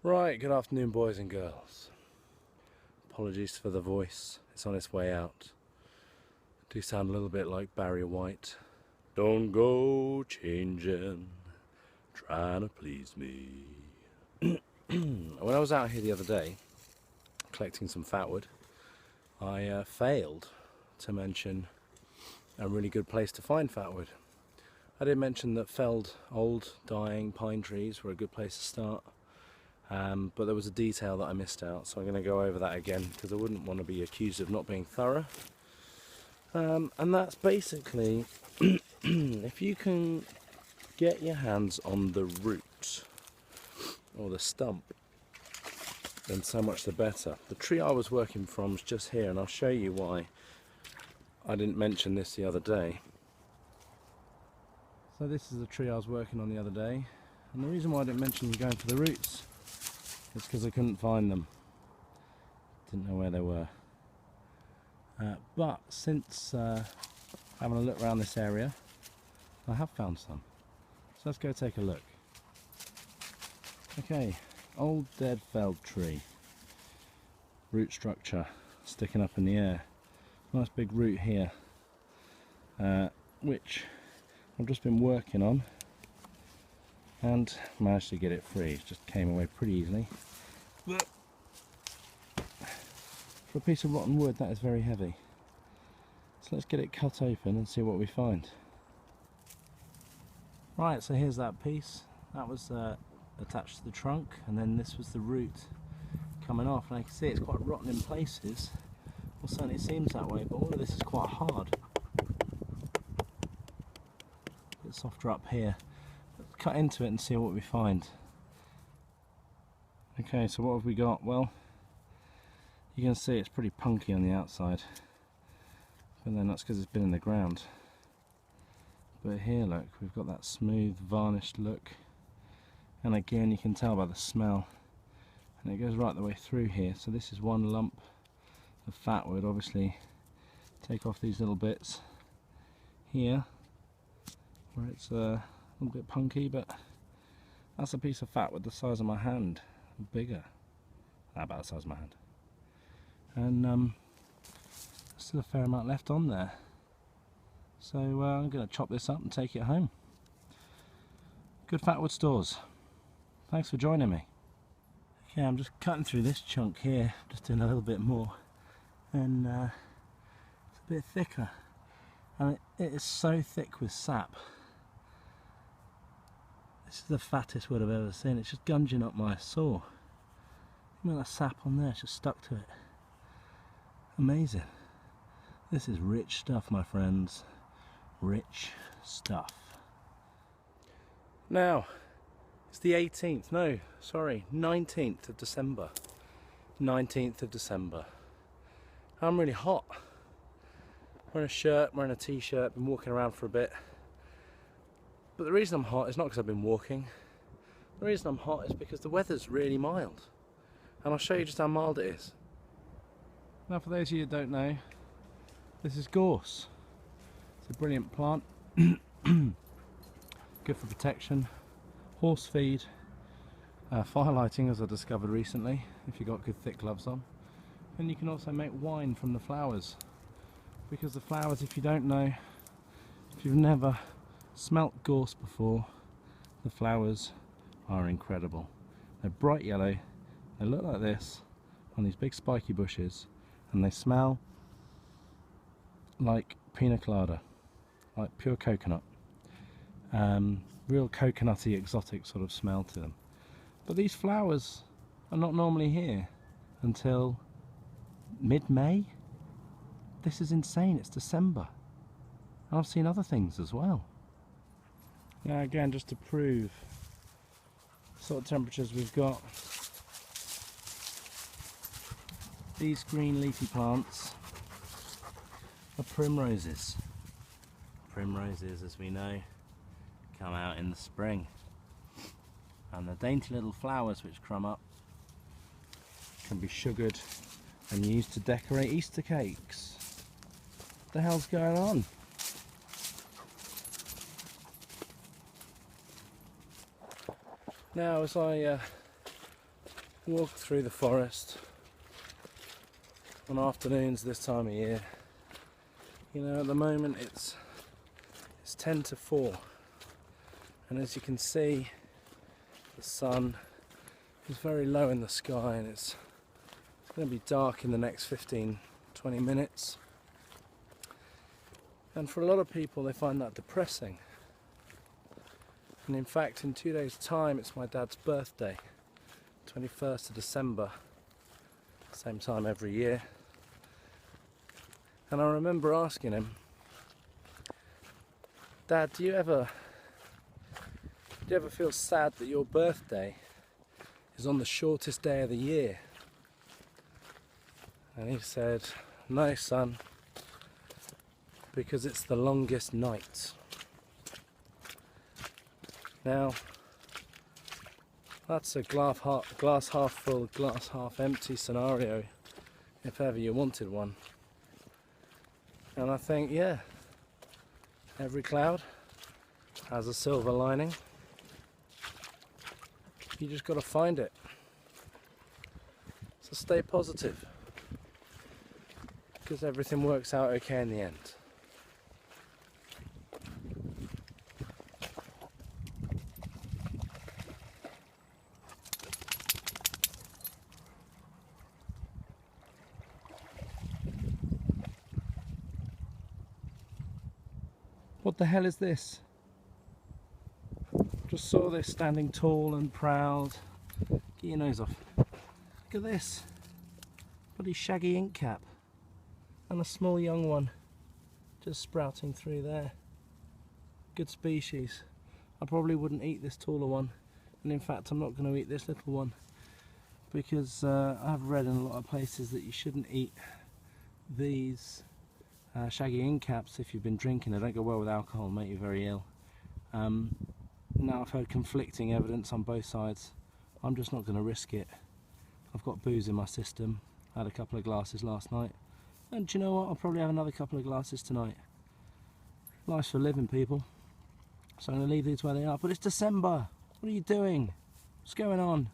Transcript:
Right, good afternoon boys and girls. Apologies for the voice, it's on its way out. I do sound a little bit like Barry White. Don't go changing, trying to please me. When I was out here the other day, collecting some fatwood, I failed to mention a really good place to find fatwood. I did mention that felled, old, dying pine trees were a good place to start. But there was a detail that I missed out, so I'm going to go over that again because I wouldn't want to be accused of not being thorough. And that's basically if you can get your hands on the root or the stump, then so much the better. The tree I was working from is just here, and I'll show you why I didn't mention this the other day. So this is the tree I was working on the other day, and the reason why I didn't mention going for the roots is because I couldn't find them. Didn't know where they were. But since having a look around this area, I have found some. So let's go take a look. Okay, old dead felled tree. Root structure sticking up in the air. Nice big root here, which I've just been working on and managed to get it free. It just came away pretty easily. For a piece of rotten wood, that is very heavy. So let's get it cut open and see what we find. Right, so here's that piece. That was attached to the trunk, and then this was the root coming off. And I can see it's quite rotten in places. Well, certainly it seems that way, but all of this is quite hard. A bit softer up here. Let's cut into it and see what we find. Okay, so what have we got? Well, you can see it's pretty punky on the outside, but then that's because it's been in the ground. But here, look, we've got that smooth varnished look, and again you can tell by the smell, and it goes right the way through here. So this is one lump of fatwood. Obviously take off these little bits here where it's a little bit punky, but that's a piece of fatwood the size of my hand, bigger, about the size of my hand. And there's still a fair amount left on there, so I'm going to chop this up and take it home. Good Fatwood Stores, thanks for joining me. Okay, I'm just cutting through this chunk here, just doing a little bit more, and it's a bit thicker, and it is so thick with sap. This is the fattest wood I've ever seen. It's just gunging up my saw. Look at that sap on there, it's just stuck to it. Amazing. This is rich stuff, my friends. Rich stuff. Now, it's the 18th, no, sorry, 19th of December. 19th of December. I'm really hot. Wearing a shirt, wearing a t-shirt, been walking around for a bit. But the reason I'm hot is not because I've been walking. The reason I'm hot is because the weather's really mild. And I'll show you just how mild it is. Now, for those of you who don't know, this is gorse. It's a brilliant plant, good for protection, horse feed, fire lighting, as I discovered recently, if you've got good thick gloves on. And you can also make wine from the flowers, because the flowers, if you don't know, if you've never smelt gorse before, the flowers are incredible. They're bright yellow, they look like this on these big spiky bushes, and they smell like pina colada, like pure coconut. Real coconutty, exotic sort of smell to them. But these flowers are not normally here until mid-May. This is insane, it's December. And I've seen other things as well. Now again, just to prove the sort of temperatures we've got, these green leafy plants are primroses. Primroses, as we know, come out in the spring. And the dainty little flowers which crumb up can be sugared and used to decorate Easter cakes. What the hell's going on? Now, as I walk through the forest on afternoons this time of year. You know, at the moment it's 10 to 4, and as you can see, the sun is very low in the sky, and it's going to be dark in the next 15-20 minutes. And for a lot of people, they find that depressing. And in fact, in 2 days' time, it's my dad's birthday, 21st of December, same time every year. And I remember asking him, Dad, do you ever feel sad that your birthday is on the shortest day of the year? And he said, no son, because it's the longest night. Now, that's a glass half full, glass half empty scenario, if ever you wanted one. And I think, yeah, every cloud has a silver lining. You just got to find it. So stay positive, because everything works out okay in the end. What the hell is this? Just saw this standing tall and proud. Get your nose off. Look at this. Bloody shaggy ink cap. And a small young one just sprouting through there. Good species. I probably wouldn't eat this taller one, and in fact I'm not going to eat this little one, because I've read in a lot of places that you shouldn't eat these shaggy ink caps if you've been drinking. They don't go well with alcohol and make you very ill. Now I've heard conflicting evidence on both sides. I'm just not going to risk it. I've got booze in my system. I had a couple of glasses last night, and do you know what, I'll probably have another couple of glasses tonight. Life's for living, people. So I'm going to leave these where they are. But it's December. What are you doing? What's going on?